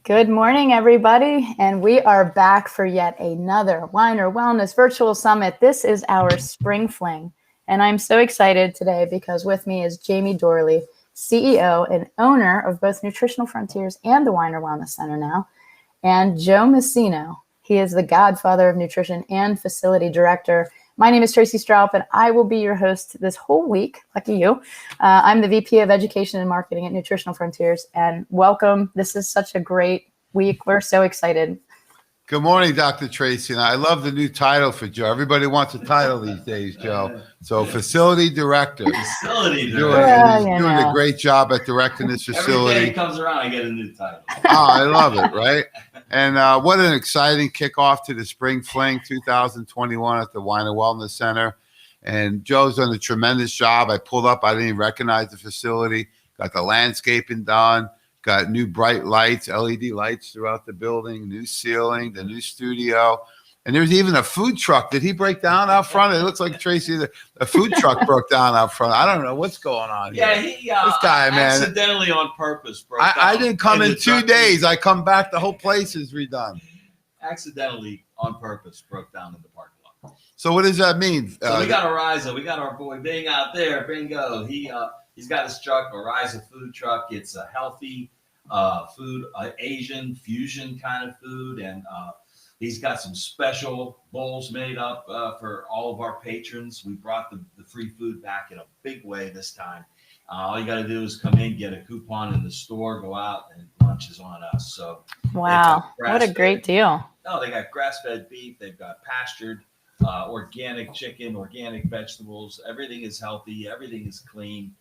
Good morning, everybody, and we are back for yet another Weiner Wellness Virtual Summit. This is our spring fling, and I'm so excited today because with me is Jamie Dorley, CEO and owner of both Nutritional Frontiers and the Weiner Wellness Center now, and Joe Messino. He is the godfather of nutrition and facility director. My name is Tracy Stroup, and I will be your host this whole week. Lucky you. I'm the VP of Education and Marketing at Nutritional Frontiers, and welcome. This is such a great week. We're so excited. Good morning, Dr. Tracy. And I love the new title for Joe. Everybody wants a title these days, Joe. So Facility Director. Facility He's Director. doing a great job at directing this facility. Every day it comes around, I get a new title. I love it, right? And what an exciting kickoff to the Spring Fling 2021 at the Weiner Wellness Center. And Joe's done a tremendous job. I pulled up. I didn't even recognize the facility. Got the landscaping done. Got new bright lights, LED lights throughout the building, new ceiling, the new studio. And there's even a food truck. Did he break down out front? It looks like Tracy, a food truck broke down out front. I don't know what's going on here. Yeah, he this guy, man. Accidentally on purpose broke down. I didn't come in 2 days. I come back, the whole place is redone. Accidentally on purpose broke down in the parking lot. So what does that mean? So we got Ariza. We got our boy Bing out there. Bingo. He's got his truck, Ariza food truck. It's a healthy food, Asian fusion kind of food, and he's got some special bowls made up for all of our patrons. We brought the free food back in a big way this time. All you got to do is come in, get a coupon in the store, go out, and lunch is on us. So wow, what a great deal! Oh, they got grass-fed beef, they've got pastured, organic chicken, organic vegetables. Everything is healthy, everything is clean.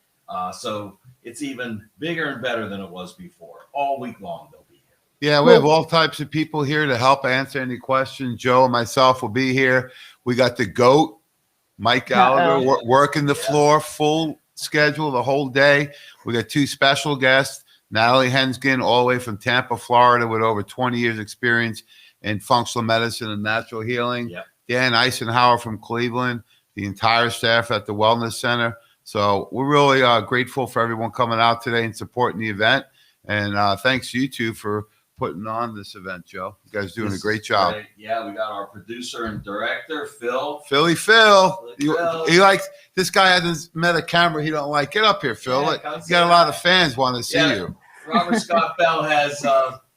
So it's even bigger and better than it was before. All week long, they'll be here. Yeah, we have all types of people here to help answer any questions. Joe and myself will be here. We got the GOAT, Mike Gallagher, working the floor, full schedule the whole day. We got two special guests, Natalie Henskin, all the way from Tampa, Florida, with over 20 years experience in functional medicine and natural healing. Yep. Dan Eisenhower from Cleveland, the entire staff at the Wellness Center. So we're really grateful for everyone coming out today and supporting the event. And thanks you two for putting on this event, Joe. You guys doing a great job. Great. Yeah, we got our producer and director, Phil. Philly Phil. He likes, this guy hasn't met a camera he don't like. Get up here, Phil. Yeah, you got a lot of fans want to see you. Robert Scott Bell has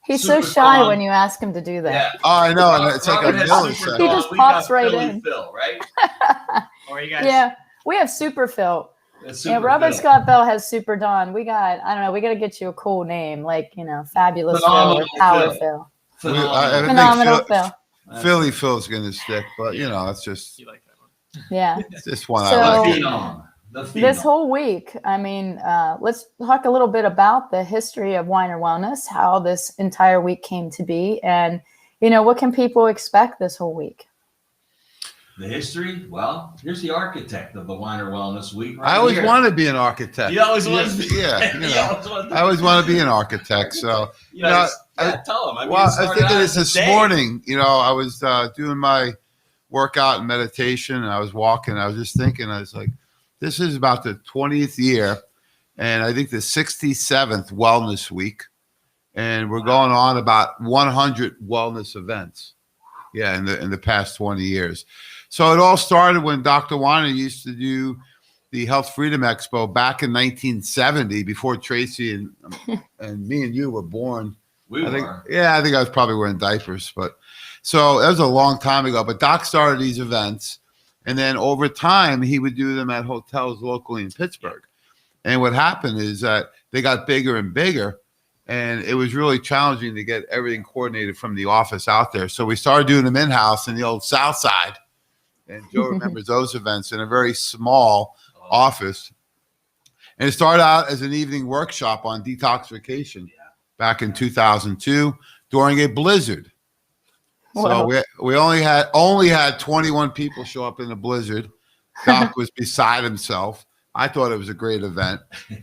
he's so shy when you ask him to do that. Yeah. Oh, I know. And it's Robert like a millisecond. He just pops right in. Phil, right? Or you guys. Yeah, we have Super Phil. Super Yeah, Robert Phil. Scott Bell has Super Don. We got, I don't know, we got to get you a cool name, like, Fabulous Phenomenal Phil or Power Phil. Phil. I Phenomenal think Phil. Philly Phil's going to stick, but, that's just, You like that one? Yeah. it's just one So- I like. The phenom. This whole week, let's talk a little bit about the history of Weiner Wellness, how this entire week came to be, and, what can people expect this whole week? The history? Well, here's the architect of the Weiner Wellness Week. Right I always here. want to be an architect. You always want to be. Yeah, You always want to I always want to be an architect. So, tell them. I was thinking this morning, I was doing my workout and meditation, and I was walking. I was just thinking, I was like, this is about the 20th year, and I think the 67th Wellness Week, and we're going on about 100 wellness events. Yeah, in the past 20 years. So it all started when Dr. Weiner used to do the Health Freedom Expo back in 1970, before Tracy and me and you were born. I think I was probably wearing diapers, but so that was a long time ago. But Doc started these events, and then over time he would do them at hotels locally in Pittsburgh. And what happened is that they got bigger and bigger, and it was really challenging to get everything coordinated from the office out there. So we started doing them in-house in the old South Side. And Joe remembers those events in a very small office. And it started out as an evening workshop on detoxification back in 2002 during a blizzard. Wow. So we only had 21 people show up in the blizzard. Doc was beside himself. I thought it was a great event.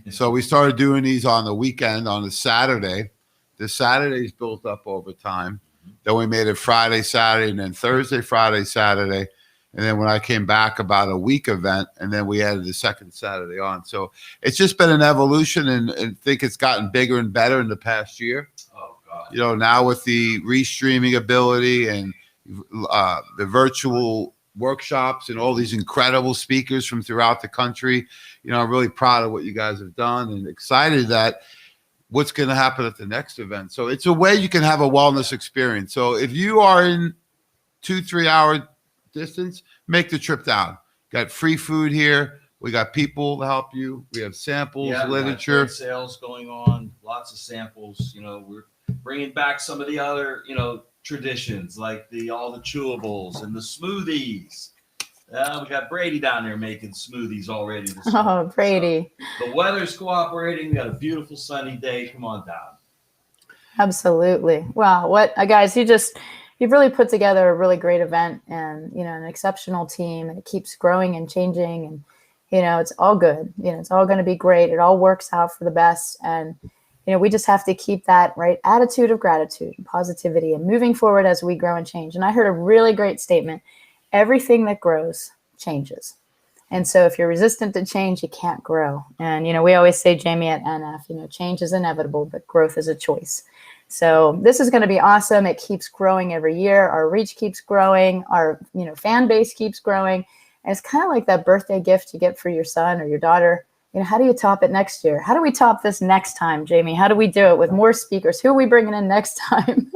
So we started doing these on the weekend, on a Saturday. The Saturdays built up over time. Then we made it Friday, Saturday, and then Thursday, Friday, Saturday. And then when I came back, about a week event, and then we added the second Saturday on. So it's just been an evolution, and I think it's gotten bigger and better in the past year. Oh, God. You know, now with the restreaming ability and the virtual workshops and all these incredible speakers from throughout the country, you know, I'm really proud of what you guys have done and excited that what's going to happen at the next event. So it's a way you can have a wellness experience. So if you are in 2-3 hour distance, make the trip down. Got free food here. We got people to help you. We have samples, literature. We got sales going on, lots of samples. You know, we're bringing back some of the other, you know, traditions like all the chewables and the smoothies. We got Brady down there making smoothies already. Oh, Brady. So the weather's cooperating. We got a beautiful sunny day. Come on down. Absolutely. Wow. What guys, you've really put together a really great event and, you know, an exceptional team, and it keeps growing and changing, and, you know, it's all good. You know, it's all going to be great. It all works out for the best. And, you know, we just have to keep that right attitude of gratitude and positivity and moving forward as we grow and change. And I heard a really great statement. Everything that grows changes. And so if you're resistant to change, you can't grow. And, you know, we always say, Jamie, at NF, you know, change is inevitable, but growth is a choice. So this is going to be awesome. It keeps growing every year. Our reach keeps growing. Our, you know, fan base keeps growing. And it's kind of like that birthday gift you get for your son or your daughter. You know, how do you top it next year? How do we top this next time, Jamie? How do we do it with more speakers? Who are we bringing in next time?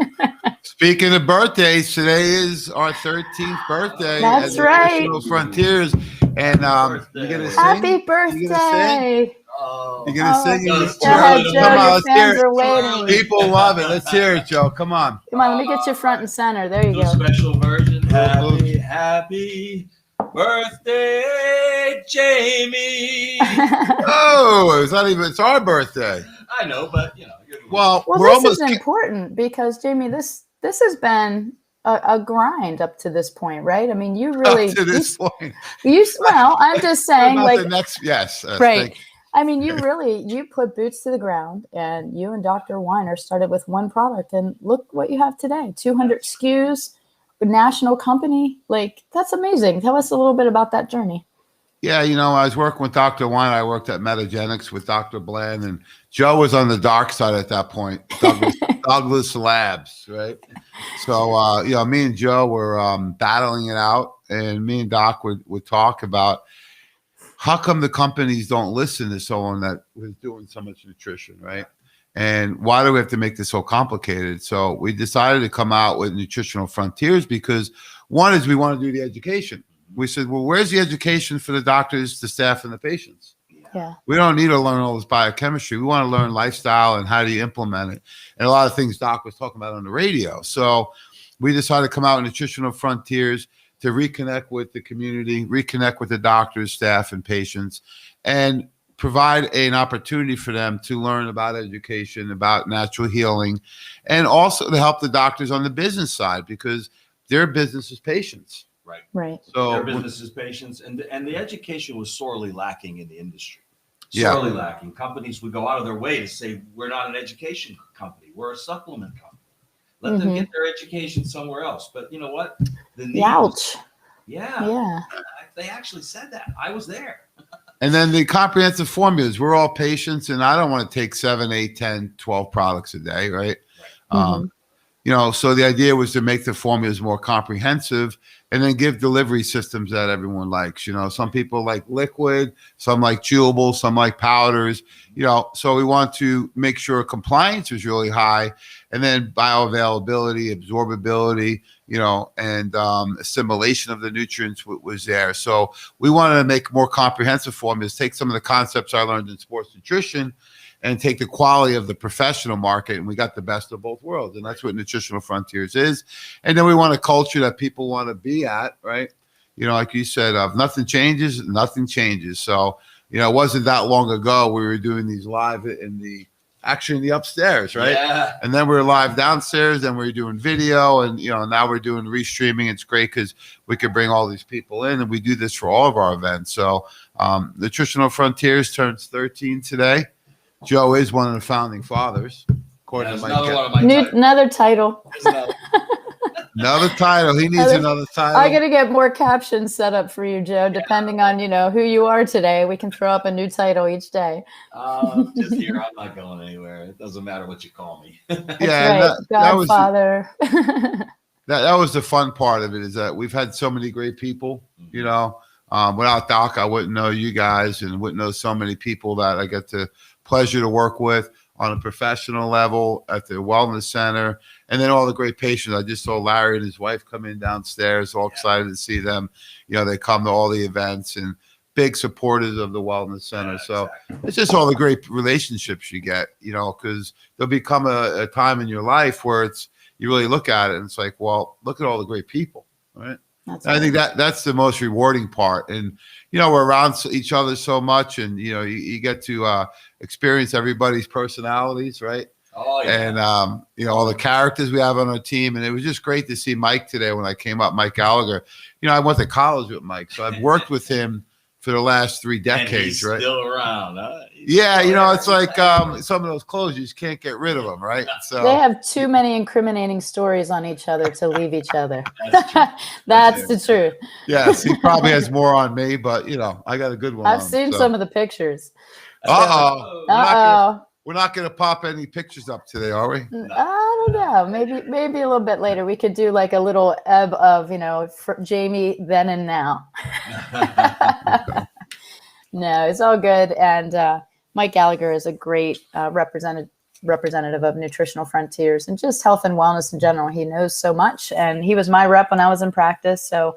Speaking of birthdays, today is our 13th birthday. That's at right. Nutritional Frontiers. And you're going to sing? Happy birthday. Oh, You're going to sing? Go Let's ahead, hear it. Joe. Come on, Your let's hear fans it. are waiting. People love it. Let's hear it, Joe. Come on. Come on, let me get you front and center. There you no go. special version. Happy birthday, Jamie. Oh, it's our birthday. I know, but you know. Well, Well, we're this almost is important because, Jamie, this has been a grind up to this point, right? I mean, you really up to this point. Well, I'm just saying, About like, the next, yes, right. I mean, you put boots to the ground, and you and Dr. Weiner started with one product, and look what you have today: 200 SKUs, a national company. Like, that's amazing. Tell us a little bit about that journey. Yeah, you know, I was working with Dr. Weiner. I worked at Metagenics with Dr. Bland, and Joe was on the dark side at that point, Douglas Labs, right? So, you know, me and Joe were battling it out, and me and Doc would talk about how come the companies don't listen to someone that was doing so much nutrition, right? And why do we have to make this so complicated? So we decided to come out with Nutritional Frontiers because one is we want to do the education. We said, well, where's the education for the doctors, the staff, and the patients? Yeah. We don't need to learn all this biochemistry. We want to learn lifestyle and how do you implement it. And a lot of things Doc was talking about on the radio. So we decided to come out with Nutritional Frontiers to reconnect with the community, reconnect with the doctors, staff, and patients, and provide an opportunity for them to learn about education, about natural healing, and also to help the doctors on the business side because their business is patients. Right. So their business is patients, and the education was sorely lacking in the industry. Yeah. Sorely lacking. Companies would go out of their way to say, we're not an education company. We're a supplement company. Let them get their education somewhere else. But you know what? The need Ouch. Yeah. They actually said that. I was there. And then the comprehensive formulas, we're all patients, and I don't want to take 7, 8, 10, 12 products a day, right? You know, so the idea was to make the formulas more comprehensive and then give delivery systems that everyone likes. You know, some people like liquid, some like chewable, some like powders, you know, so we want to make sure compliance is really high and then bioavailability, absorbability, you know, and assimilation of the nutrients was there. So we wanted to make more comprehensive formulas, take some of the concepts I learned in sports nutrition and take the quality of the professional market, and we got the best of both worlds, and that's what Nutritional Frontiers is. And then we want a culture that people want to be at, right? You know, like you said, if nothing changes, nothing changes. So, you know, it wasn't that long ago we were doing these live in the upstairs, right? Yeah. And then we were live downstairs, and we were doing video, and you know, now we're doing restreaming. It's great because we could bring all these people in, and we do this for all of our events. So, Nutritional Frontiers turns 13 today. Joe is one of the founding fathers, according to Another Mike. one of my titles. Another title. Another title. He needs another title. I got to get more captions set up for you, Joe. Depending on who you are today, we can throw up a new title each day. Just here. I'm not going anywhere. It doesn't matter what you call me. That's Yeah, right. Godfather. That was the fun part of it, is that we've had so many great people. Without Doc, I wouldn't know you guys and wouldn't know so many people that I get the pleasure to work with on a professional level at the wellness center, and then all the great patients. I just saw Larry and his wife come in downstairs, all excited to see them. They come to all the events and big supporters of the wellness center. So it's just all the great relationships you get, because there'll become a time in your life where you really look at it and it's like, well, look at all the great people, right? I think that's the most rewarding part. And, we're around each other so much, and, you get to experience everybody's personalities, right? Oh, yeah. And, all the characters we have on our team. And it was just great to see Mike today when I came up, Mike Gallagher. I went to college with Mike, so I've worked with him for the last 3 decades, and he's right? Still around, huh? It's like some of those clothes, you just can't get rid of them, right? So they have too many incriminating stories on each other to leave each other. That's true. That's the truth. Yes, he probably has more on me, but I got a good one. I've seen some of the pictures. We're not going to pop any pictures up today, are we? I don't know. Maybe a little bit later. We could do like a little ebb of, for Jamie then and now. No, it's all good. And Mike Gallagher is a great representative of Nutritional Frontiers and just health and wellness in general. He knows so much, and he was my rep when I was in practice. So,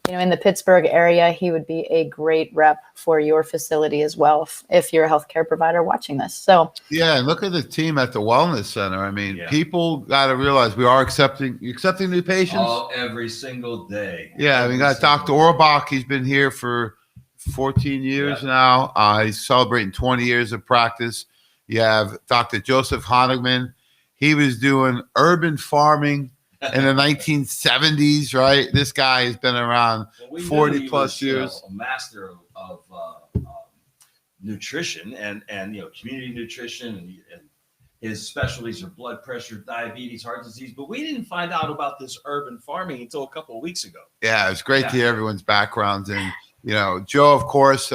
in the Pittsburgh area, he would be a great rep for your facility as well if you're a healthcare provider watching this. So yeah, and look at the team at the Wellness Center. I mean, people got to realize we are accepting new patients. Every single day. Yeah, we got Dr. Orbach. He's been here for 14 years now. He's celebrating 20 years of practice. You have Dr. Joseph Honigman. He was doing urban farming in the 1970s, right? This guy has been around 40 plus years. A master of nutrition and community nutrition, and his specialties are blood pressure, diabetes, heart disease. But we didn't find out about this urban farming until a couple of weeks ago. Yeah, it's great to hear everyone's backgrounds. And, Joe, of course,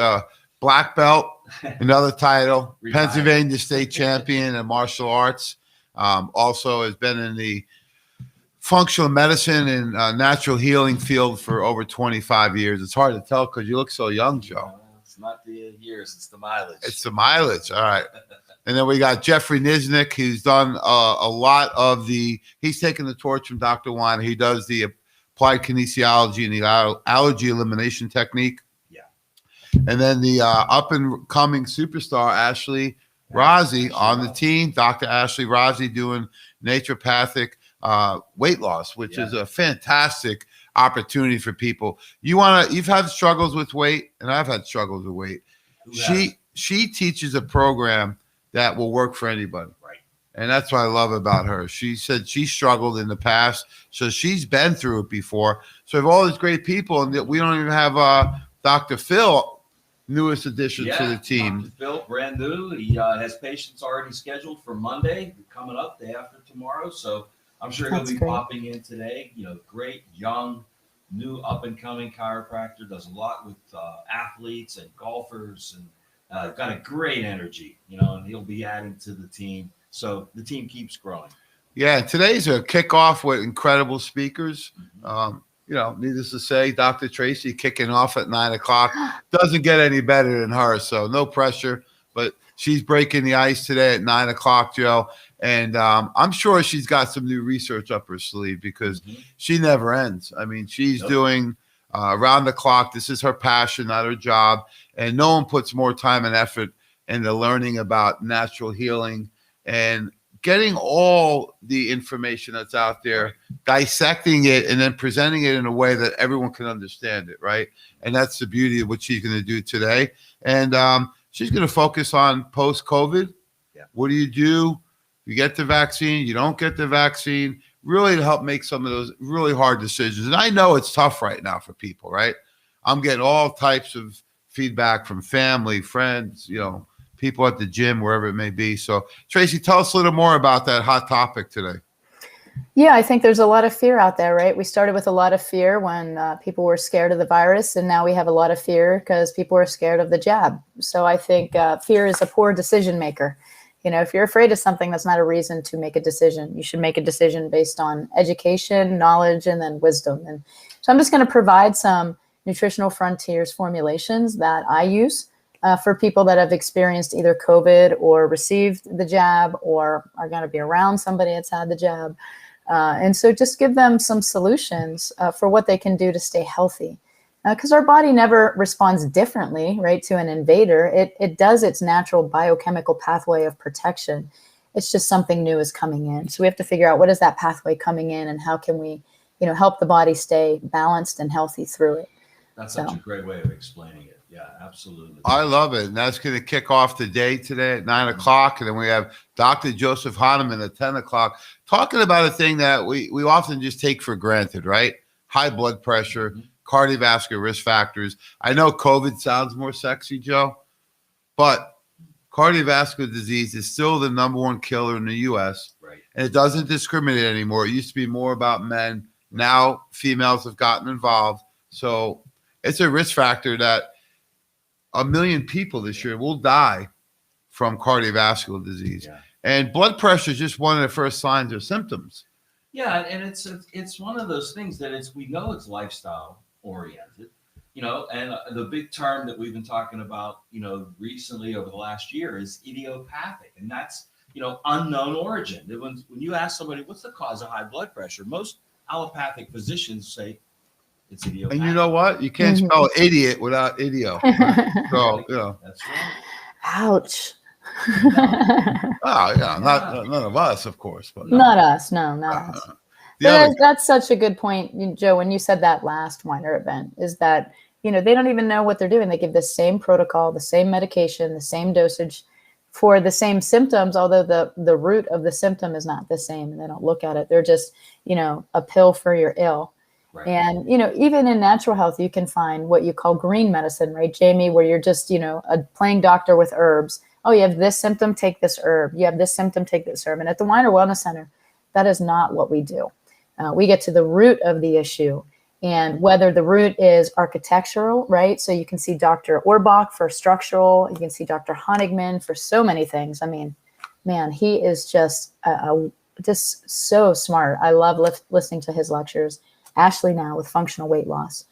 black belt, another title, Pennsylvania state champion in martial arts. Also has been in the functional medicine and natural healing field for over 25 years. It's hard to tell because you look so young, Joe. It's not the years, it's the mileage. It's the mileage. All right. And then we got Jeffrey Niznik, who's done a lot of he's taken the torch from Dr. Weiner. He does the applied kinesiology and the allergy elimination technique. Yeah. And then the up and coming superstar, Ashley Razi on the team. Dr. Ashley Razi doing naturopathic weight loss, which is a fantastic opportunity for people. You've had struggles with weight, and I've had struggles with weight. She teaches a program that will work for anybody. Right. And that's what I love about her. She said she struggled in the past, so she's been through it before. So we have all these great people, and we don't even have Dr. Phil, newest addition to the team. Dr. Phil, brand new. He has patients already scheduled for Monday, coming up, day after tomorrow. So I'm sure he'll be popping in today. Great, young, new up-and-coming chiropractor. Does a lot with athletes and golfers, and got a great energy, and he'll be adding to the team. So the team keeps growing. Yeah, today's a kickoff with incredible speakers. Needless to say, Dr. Tracy kicking off at 9 o'clock. Doesn't get any better than her, so no pressure. But she's breaking the ice today at 9 o'clock, Joe. And I'm sure she's got some new research up her sleeve because she never ends. I mean, she's doing around the clock. This is her passion, not her job. And no one puts more time and effort into learning about natural healing and getting all the information that's out there, dissecting it, and then presenting it in a way that everyone can understand it, right? And that's the beauty of what she's going to do today. And she's going to focus on post-COVID. Yeah. What do? You get the vaccine, you don't get the vaccine, really to help make some of those really hard decisions. And I know it's tough right now for people, right? I'm getting all types of feedback from family, friends, people at the gym, wherever it may be. So, Tracy, tell us a little more about that hot topic today. Yeah, I think there's a lot of fear out there, right? We started with a lot of fear when people were scared of the virus, and now we have a lot of fear because people are scared of the jab. So I think fear is a poor decision maker. You know, if you're afraid of something, that's not a reason to make a decision. You should make a decision based on education, knowledge, and then wisdom. And so I'm just going to provide some Nutritional Frontiers formulations that I use for people that have experienced either COVID or received the jab or are going to be around somebody that's had the jab. And so just give them some solutions for what they can do to stay healthy. Because our body never responds differently, right, to an invader. It does its natural biochemical pathway of protection. It's just something new is coming in. So we have to figure out what is that pathway coming in and how can we, help the body stay balanced and healthy through it. That's such a great way of explaining it. Yeah, absolutely. I love it. And that's going to kick off the day today at 9 o'clock. And then we have Dr. Joseph Hahnemann at 10 o'clock talking about a thing that we often just take for granted, right? High blood pressure, cardiovascular risk factors. I know COVID sounds more sexy, Joe, but cardiovascular disease is still the number one killer in the U.S. Right. And it doesn't discriminate anymore. It used to be more about men. Now females have gotten involved. So it's a risk factor that 1 million people this year will die from cardiovascular disease. Yeah. And blood pressure is just one of the first signs or symptoms. Yeah, and it's one of those things that we know it's lifestyle oriented, and the big term that we've been talking about, recently over the last year is idiopathic, and that's, unknown origin. When you ask somebody, what's the cause of high blood pressure? Most allopathic physicians say it's idiopathic. And you know what? You can't spell idiot without idio. Right? So, That's right. Ouch. Oh, yeah, none of us, of course, but not us. No, not us. That's such a good point, Joe. When you said that last Weiner event, is that they don't even know what they're doing. They give the same protocol, the same medication, the same dosage for the same symptoms, although the root of the symptom is not the same, and they don't look at it. They're just a pill for your ill. Right. And even in natural health, you can find what you call green medicine, right, Jamie, where you're just a playing doctor with herbs. Oh, you have this symptom, take this herb. You have this symptom, take this herb. And at the Weiner Wellness Center, that is not what we do. We get to the root of the issue, and whether the root is architectural, right? So you can see Dr. Orbach for structural. You can see Dr. Honigman for so many things. I mean, man, he is just just so smart. I love listening to his lectures. Ashley now with functional weight loss.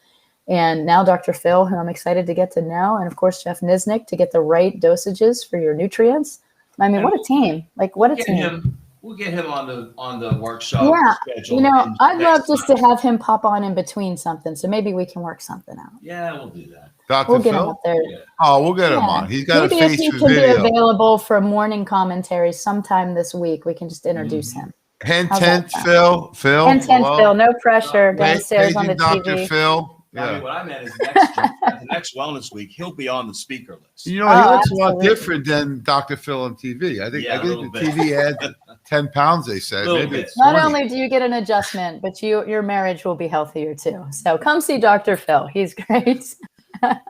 And now Dr. Phil, who I'm excited to get to know. And of course, Jeff Niznik to get the right dosages for your nutrients. I mean, what a team. Like, what a team. We'll get him on the workshop schedule. I'd love just to have him pop on in between something. So maybe we can work something out. Yeah, we'll do that. Dr. We'll get Phil? him up there. Yeah. Oh, we'll get him on. He's got maybe a face if he for can video. be available for morning commentary sometime this week, we can just introduce him. Hint, Phil. Hint, Phil. No pressure. Downstairs on the Dr. TV. Phil. I mean, what I meant is the next Wellness Week, he'll be on the speaker list. He looks a lot different than Dr. Phil on TV. I think the TV adds 10 pounds, they said. Maybe it's not only do you get an adjustment, but your marriage will be healthier too. So come see Dr. Phil. He's great.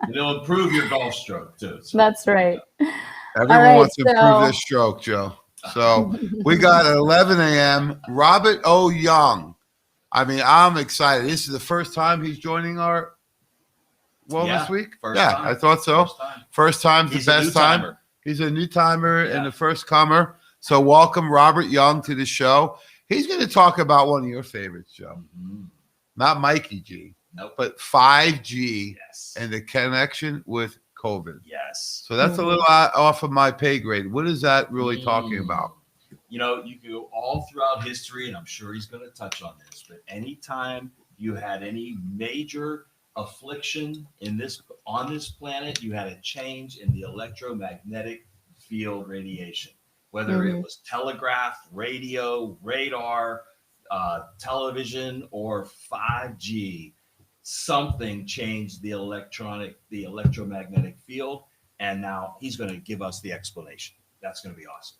It'll improve your golf stroke too. So. That's right. Everyone wants to improve their stroke, Joe. So we got at 11 a.m. Robert O. Young. I mean, I'm excited. This is the first time he's joining our Wellness Week. Time. I thought so. First time's the best time. He's a new timer and the first comer. So welcome Robert Young to the show. He's going to talk about one of your favorites, Joe. Mm-hmm. Not Mikey G, but 5G and the connection with COVID. Yes. So that's a little off of my pay grade. What is that really talking about? You can go all throughout history, and I'm sure he's going to touch on this, but anytime you had any major affliction on this planet, you had a change in the electromagnetic field radiation, whether it was telegraph, radio, radar, television, or 5G. Something changed the electromagnetic field, and now he's going to give us the explanation. That's going to be awesome.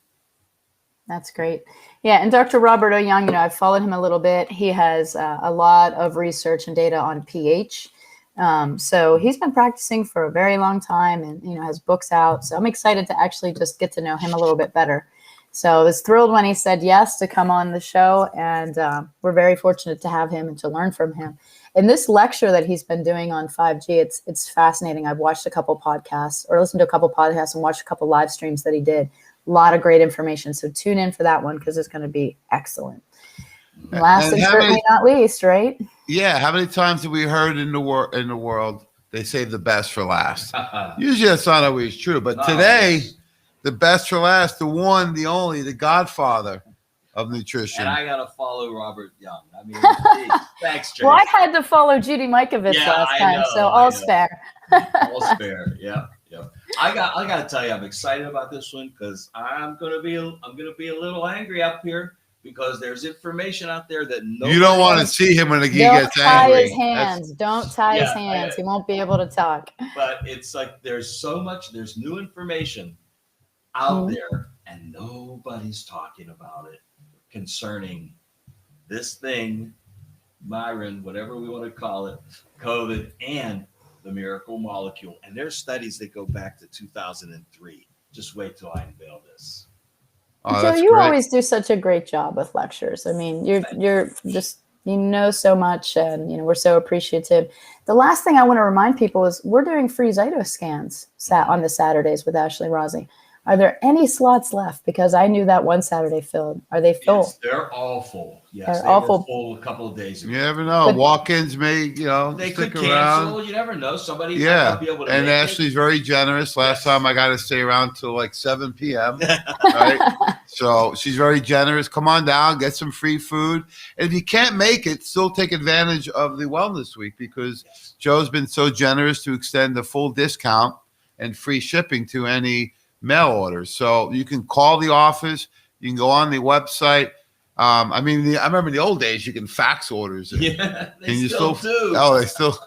That's great. Yeah, and Dr. Robert O. Young, I've followed him a little bit. He has a lot of research and data on pH. So he's been practicing for a very long time and, has books out. So I'm excited to actually just get to know him a little bit better. So I was thrilled when he said yes to come on the show, and we're very fortunate to have him and to learn from him. And this lecture that he's been doing on 5G, it's fascinating. I've watched a couple podcasts or listened to a couple podcasts and watched a couple live streams that he did. A lot of great information. So tune in for that one because it's going to be excellent. Last and certainly not least, right? Yeah. How many times have we heard in the world they save the best for last? Usually that's not always true, but today, the best for last, the one, the only, the godfather of nutrition. And I gotta follow Robert Young. I mean, geez, thanks, Tracy. Well, I had to follow Judy Mikovits last time, so all spare. All spare. Yeah. I gotta tell you, I'm excited about this one because I'm gonna be a little angry up here because there's information out there that you don't want to see him when he gets angry. His hands. Don't tie his hands. He won't be able to talk. But it's like there's new information out there, and nobody's talking about it concerning this thing, Myron, whatever we want to call it, COVID, and the miracle molecule. And there's studies that go back to 2003. Just wait till I unveil this. Oh, so you always do such a great job with lectures. I mean, you're just, you know, so much, and we're so appreciative. The last thing I want to remind people is we're doing free Zyto scans on the Saturdays with Ashley Rossi. Are there any slots left? Because I knew that one Saturday filled. Are they full? Yes, they're all full. Yes, they were full a couple of days ago. You never know. Walk-ins may, they stick could around. cancel. You never know. Somebody might Yeah, not be able to and make Ashley's very generous. Last time I got to stay around till like 7 p.m. Right? So she's very generous. Come on down, get some free food. And if you can't make it, still take advantage of the Wellness Week because Joe's been so generous to extend the full discount and free shipping to any mail orders. So you can call the office. You can go on the website. I remember in the old days you can fax orders. Yeah, they still do. Oh, they still.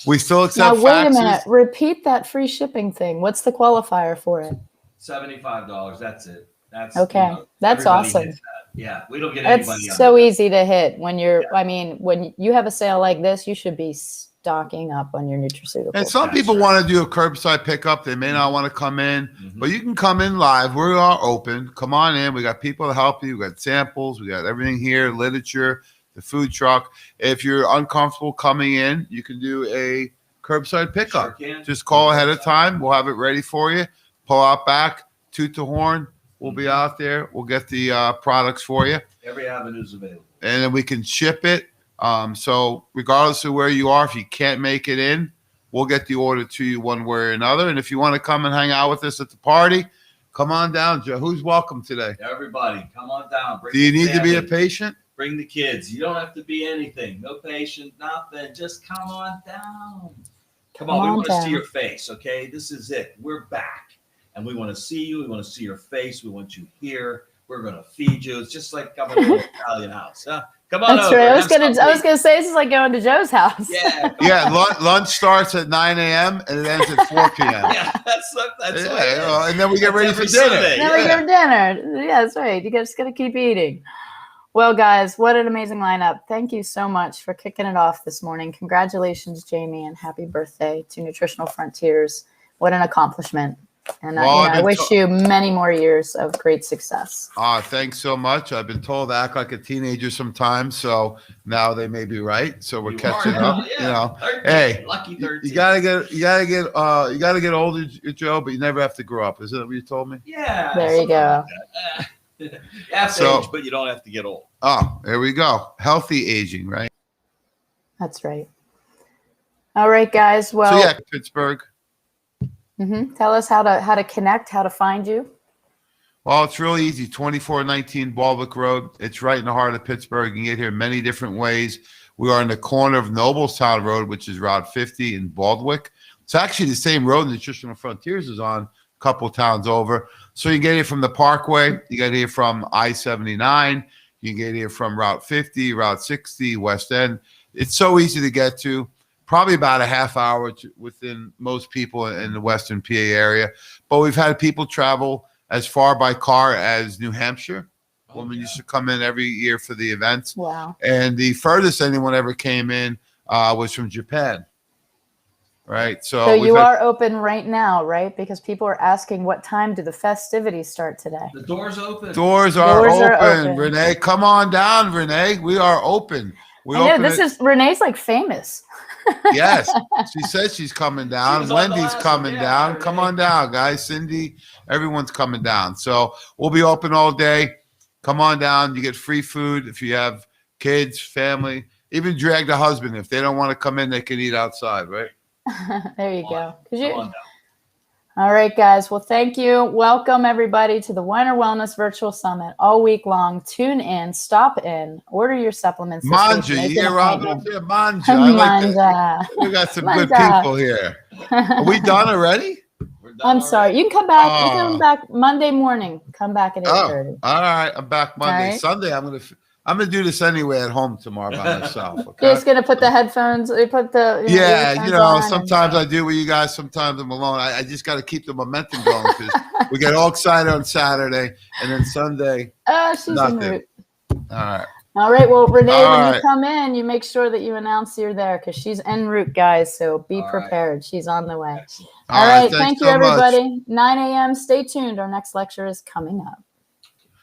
We still accept faxes. Now wait a minute. Repeat that free shipping thing. What's the qualifier for it? $75. That's it. That's okay. That's awesome. Yeah, we don't get anybody. It's so easy to hit when you're. I mean, when you have a sale like this, you should be stocking up on your nutraceuticals. And some people want to do a curbside pickup. They may not want to come in, but you can come in live. We are open. Come on in. We got people to help you. We got samples. We got everything here, literature, the food truck. If you're uncomfortable coming in, you can do a curbside pickup. Sure, just call ahead of time. We'll have it ready for you. Pull out back, toot the horn. We'll be out there. We'll get the products for you. Every avenue is available. And then we can ship it. So regardless of where you are, if you can't make it in, we'll get the order to you one way or another. And if you want to come and hang out with us at the party, come on down, Joe. Who's welcome today? Everybody, come on down. Do you need to be a patient? Bring the kids. You don't have to be anything. No patient, nothing. Just come on down. Come on. We want to see your face, okay? This is it. We're back. And we want to see you. We want to see your face. We want you here. We're going to feed you. It's just like coming to an Italian house, huh? Come on. That's right. I was gonna say this is like going to Joe's house. Yeah. Yeah. Lunch starts at 9 a.m. and it ends at 4 p.m. Yeah, that's and then we get ready for dinner. Then we get dinner. Yeah, that's right. You just gotta keep eating. Well, guys, what an amazing lineup. Thank you so much for kicking it off this morning. Congratulations, Jamie, and happy birthday to Nutritional Frontiers. What an accomplishment. And I wish you many more years of great success. Thanks so much. I've been told to act like a teenager sometimes, so now they may be right. So we're catching up. Yeah. 13, hey, lucky 13. You gotta get older, Joe, but you never have to grow up. Isn't that what you told me? Yeah. There you go. You have to age, but you don't have to get old. Oh, there we go. Healthy aging, right? That's right. All right, guys. Well, so Pittsburgh. Tell us how to connect, how to find you. Well, it's really easy. 2419 Baldwick Road. It's right in the heart of Pittsburgh. You can get here many different ways. We are in the corner of Noblestown Road, which is Route 50 in Baldwick. It's actually the same road Nutritional Frontiers is on, a couple towns over. So you get here from the Parkway. You get here from I-79. You can get here from Route 50, Route 60, West End. It's so easy to get to. Probably about a half hour within most people in the Western PA area. But we've had people travel as far by car as New Hampshire. Women used to come in every year for the events. Wow. And the furthest anyone ever came in was from Japan. right? So we've you had- are open right now, right? Because people are asking what time do the festivities start today? The door's open. doors are Doors are open. open. Renee, come on down, Renee. We are open. We I know open this it- is Renee's like famous. Yes, she said she's coming down. was on the Wendy's last one, coming yeah, down. Renee. Come on down, guys. Cindy, everyone's coming down. So we'll be open all day. Come on down. You get free food if you have kids, family. Even drag the husband. If they don't want to come in, they can eat outside, right? There you go. 'Cause Come you- on down. All right, guys. Well, thank you. Welcome, everybody, to the Weiner Wellness Virtual Summit all week long. Tune in, stop in, order your supplements. this week, Manja, make you an hear Robin appointment. up there? Manja. I like that. Manja. We got some good Manja. people here. Are we done already? We're done I'm sorry. already. You can come back. You Oh. come back Monday morning. Come back at 8:30. Oh, all right. I'm back Monday. right. Sunday, I'm gonna do this anyway at home tomorrow by myself. You're Okay. just gonna put the headphones. You put the Yeah, earphones you know, on and- sometimes I do with you guys, sometimes I'm alone. I just got to keep the momentum going because we get all excited on Saturday and then Sunday. she's en Nothing. route. All right. All right. Well, Renee, All when you right. come in, you make sure that you announce you're there because she's en route, guys. So be All right. prepared. She's on the way. Excellent. All right. thanks Thank you, so much. everybody. 9 a.m. Stay tuned. Our next lecture is coming up.